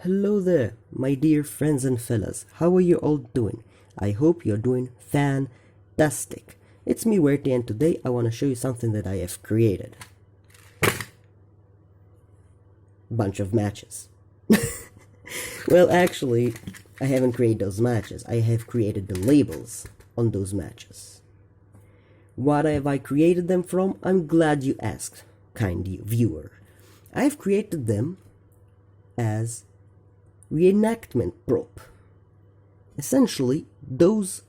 Hello there, my dear friends and fellas. How are you all doing? I hope you're doing fantastic. It's me, Werty, and today I want to show you something that I have created. Bunch of matches. Well, actually, I haven't created those matches. I have created the labels on those matches. What have I created them from? I'm glad you asked, kind viewer. I have created them as reenactment prop. Essentially, those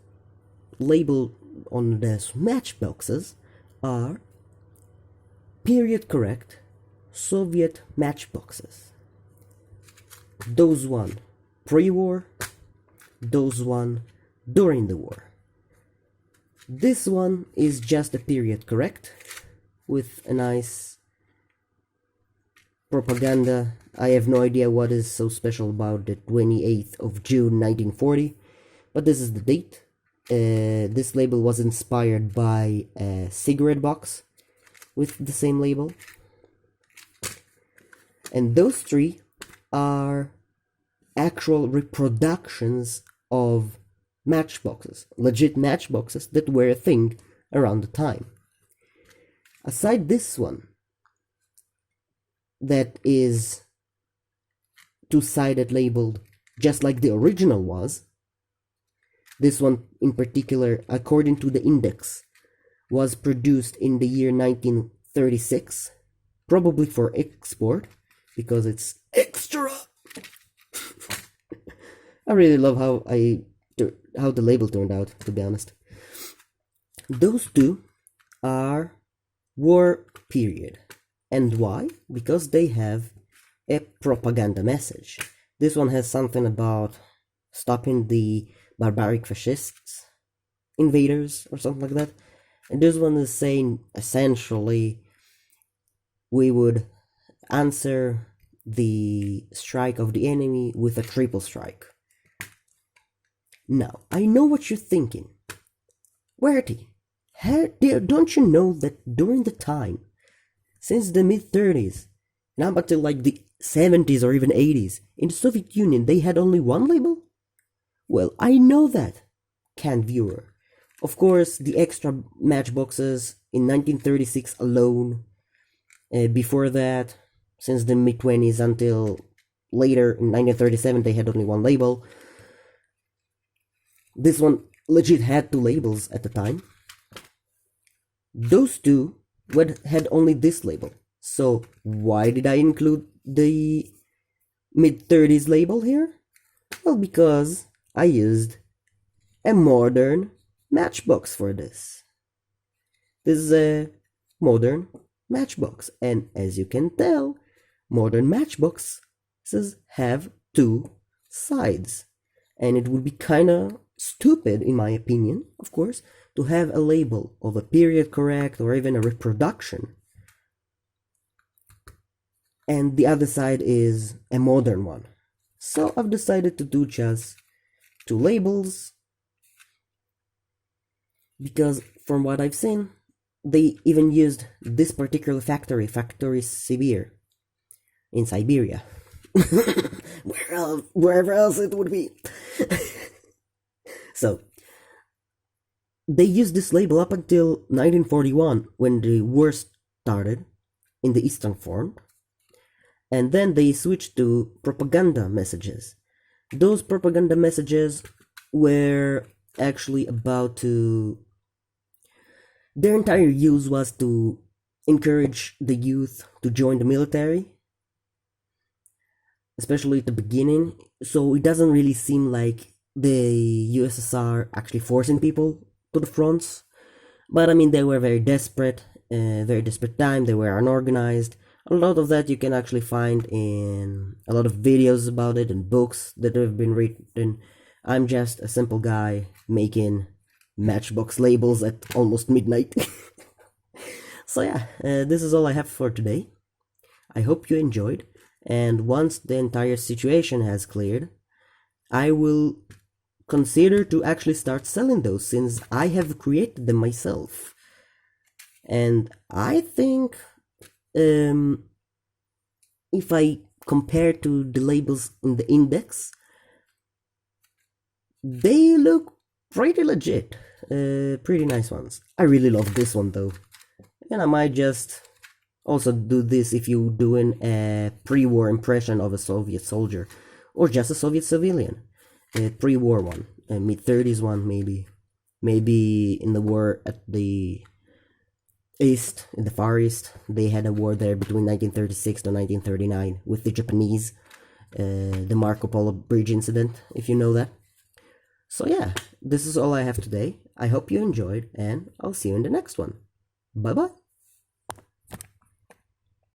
labeled on the matchboxes are period correct Soviet matchboxes. Those one pre-war, those one during the war. This one is just a period correct with a nice propaganda. I have no idea what is so special about the 28th of June 1940, but this is the date. This label was inspired by a cigarette box with the same label. And those three are actual reproductions of matchboxes, legit matchboxes that were a thing around the time. Aside this one, that is two-sided labeled just like the original was. This one in particular, according to the index, was produced in the year 1936, probably for export, because it's extra. I really love how the label turned out, to be honest. Those two are war period. And why? Because they have a propaganda message. This one has something about stopping the barbaric fascists, invaders, or something like that. And this one is saying, essentially, we would answer the strike of the enemy with a triple strike. Now, I know what you're thinking. Werty, don't you know that during the time, since the mid-30s, and up until like the 70s or even 80s, in the Soviet Union they had only one label? Well, I know that, can viewer. Of course, the extra matchboxes in 1936 alone. Before that, since the mid-20s until later in 1937 they had only one label. This one legit had two labels at the time. Those two had only this label. So why did I include the mid-30s label here? Well, because I used a modern matchbox for this. This is a modern matchbox, and as you can tell, modern matchboxes have two sides, and it would be kinda stupid, in my opinion, of course, to have a label of a period correct or even a reproduction, and the other side is a modern one. So I've decided to do just two labels, because from what I've seen, they even used this particular factory Sibir, in Siberia. Wherever else it would be. So, they used this label up until 1941, when the war started in the Eastern Front, and then they switched to propaganda messages. Those propaganda messages were actually about to... Their entire use was to encourage the youth to join the military, especially at the beginning, so it doesn't really seem like the USSR actually forcing people to the fronts. But I mean, they were very desperate time, they were unorganized. A lot of that you can actually find in a lot of videos about it and books that have been written. I'm just a simple guy making matchbox labels at almost midnight. So yeah, this is all I have for today. I hope you enjoyed, and once the entire situation has cleared, I will consider to actually start selling those, since I have created them myself. And I think if I compared to the labels in the index, they look pretty legit. Pretty nice ones. I really love this one though. And I might just also do this if you're doing a pre-war impression of a Soviet soldier. Or just a Soviet civilian. A pre-war one. A mid-30s one maybe. Maybe in the war at the East, in the Far East. They had a war there between 1936 to 1939 with the Japanese. The Marco Polo Bridge incident, if you know that. So yeah, this is all I have today. I hope you enjoyed, and I'll see you in the next one. Bye bye.